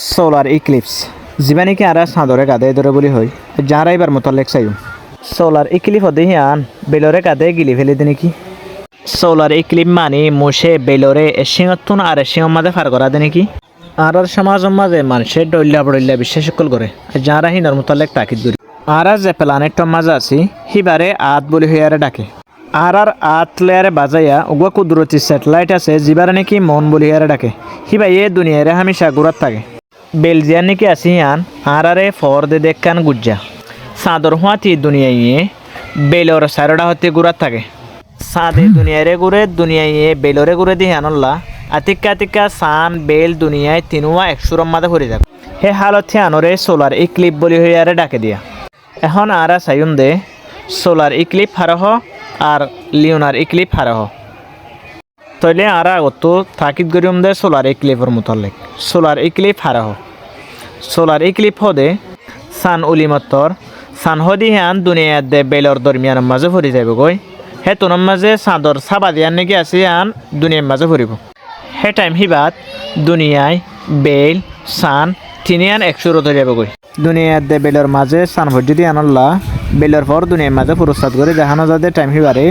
solar eclipse যিবা নাকি আর চাঁদরে কাঁদে ধরে বলি হয় যারা এবার মোতালেক চাইও সোলার ইক্লিপ হতে হিয়ান বেলরে কাঁদে গিলি ফেলে দে নাকি সোলার ইক্লিপ মানে মোশে বেলরে এসিংতুন আর এসিং মাঝে ফার করা দে নাকি আর সমাজ মাঝে মানুষের ডল্লা বড়ল্লা বিশ্বাস সকল করে যারা হিনর মোতালেক তাকিদ করি আর যে প্ল্যানেটর মাঝে আছি হিবারে আত বলি হইয়ারে ডাকে আর আত লেয়ারে বাজাইয়া উগা কুদরতি স্যাটেলাইট আছে যিবারে নাকি মন বলি হইয়ারে ডাকে হিবা এ দুনিয়ারে হামেশা ঘুরাত থাকে বেলজিয়ান নাকি আসি হান আরে ফর দে দেখান গুজ্জা চাঁদর হুয়াতি দুনিয়াইয়ে বেলর সারোডা হতে ঘুরাত থাকে চাঁদে দুনিয়ারে ঘুরে দুনিয়াইয়ে বেলরে ঘুরে দিয়ে আনল্লা আতিক্কা সান বেল দুনিয়ায় তিনুয়া একশোর মাঝে ভরে যাবে হে হালত আনরে সোলার ইক্লিপ বলি হইয়ারে ডাকে দিয়া এখন আর চাইন দে সোলার ইক্লিপ হারহ আর লিওনার ইক্লিপ হারহ তইলে আর আগত তাকিদ করিম দে সোলার ইক্লিপের মোতালেক সোলার ইক্লিপ হারহ সোলার ইক্লিপ হদে সান উলিমত্তর সান হদি হান দুনিয়ার দে বেলর দরমিয়ানের মাঝে ভরি যাবে গই হে তোনার মাঝে চাঁদর চাবা দিয়ার নাকি আছে আন দুনিয়ার মাঝে ভরিব হে টাইম হিবাত দুনিয়ায় বেল সান তিনিয়ান একশোর ধরে যাবে গই দুনিয়ার দে বেলর মাঝে সান ভর্জি দিয়ে আনল্লা বেলর পর দুনিয়ার মাঝে পুরস্কার করে দেখানো যাতে টাইম হিবারে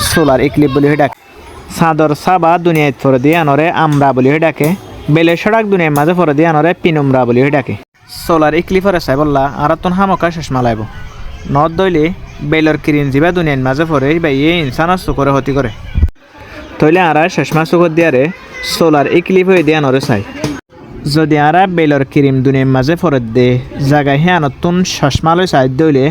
সোলার ইক্লিপ বলি হয়ে ডাকে চাঁদর চাবা দুনিয়ায় ফরে দিয়ে আনরে আমরা বলি হয়ে ডাকে বেলের সড়ক দুনিয়ার মাঝে ফরে দিয়ে আনরে পিনুমরা বলি হয়ে ডাকে সোলার ইক্লিপরে চাই বললা আর তোন হামকা চশমা লাইব নদ দইলে বেলর কিরিন যিবা দুনিয়ার মাঝে ফরে বা ইয়ে ইনসানের চুকরে হতি করে তইলে আর চশমা চুকর দিয়ারে সোলার ইক্লিপ হয়ে দিয়ে আনরে চাই যদি আর বেলর কিরিম দুনিয়ার মাঝে ফরে দে জায়গায় হে আনতুন চশমা লই চাই দইলে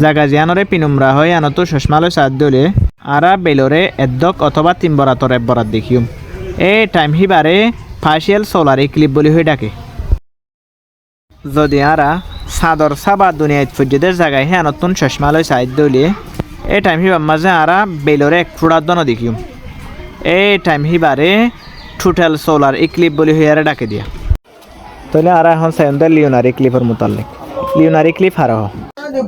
জায়গা যে আনরে পিনুমরা হয় আনতো চশমা লই চাই দইলে আর বেলরে এদ্দক অথবা তিন বরাতর এক বরাত দেখিম এ টাইম হিবারে ফার্সিয়াল সোলার ইক্লিপ বলি হয়ে ডাকে যদি আরা চাঁদর চাবা দুনিয়াত ফজ্জিদের জায়গায় হে নতুন চশমা লই চাই দইলে এই টাইম হিবার মাঝে আরা বেলরে এক ফুড়ার দন দেখিম এই টাইম হিবারে টোটাল সোলার ইক্লিপ বলি হইয়ারে ডাকে দিয়া তাহলে আর এখন চাইন্দে লিওনার ইক্লিপের মোতালেক লিওনার ইক্লিপ হারহ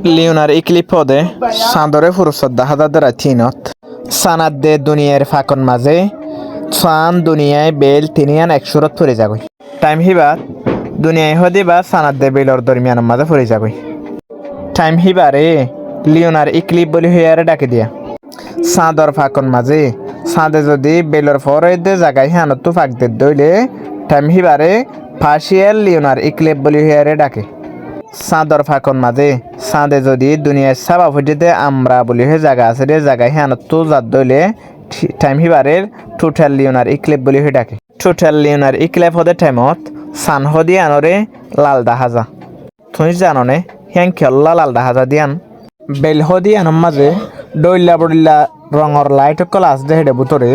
লিওনার ইক্লিপ পদে চাঁদরে ফুরসত দাহাদাদ রাথিনত সানাদ দে দুনিয়ার ফাঁকন মাঝে চান দুনিয়ায় বেল তিনিয়ান একশোরত ফুরে যাগই টাইম হিবার দুনিয়ায় হদি বা সানাদ দে বেলর দরমিয়ানের মাঝে ফুরে যাগই টাইম হিবারে লিওনার ইক্লিপ বলি হইয়ারে ডাকে দিয়া চাঁদর ফাঁকন মাঝে চাঁদে যদি বেলর ফরে দে জায়গায় হানত ফাঁক দে দইলে টাইম হিবারে ফার্সিয়াল লিওনার ইক্লিপ বলি হইয়ারে ডাকে চাঁদর ফাঁকন মাঝে চাঁদে যদি দুনিয়ার চাবা ফুটিতে আমরা বলি হয়ে জায়গা আছে রে জায়গায় হানত যাত দইলে টাইম হিবারের টোটাল লিওনার ইক্লিপ বলি হয়ে ডাকে টোটাল লিওনার ইক্লিপ হদে টাইমত সান হদি আনরে লাল দাহাজা তুই জাননে হ্যাং খেললা লাল দাহাজা দিয়ান বেল হদি আনম মাঝে ডইল্লা বড়িল্লা রঙর লাইট কল আস দে হেডে বুতরে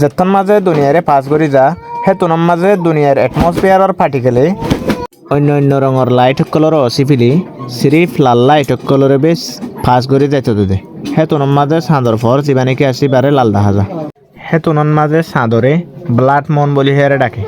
যেতন মাঝে দুনিয়ারে পাস করি যা হে তোনম মাঝে দুনিয়ার এটমসফিয়ারর পার্টিকেলে অন্য রঙর লাইট কলর অসিফিলি সিরিফ লাল লাইট কলরে বেশ পাস করে যাইতে দে হে তোনম মাঝে চাঁদর ফর যিবা নাকি আসি বারে লাল দাহাজা হে তোনন মাঝে চাঁদরে ব্লাড মন বলি হেয়ারে ডাকে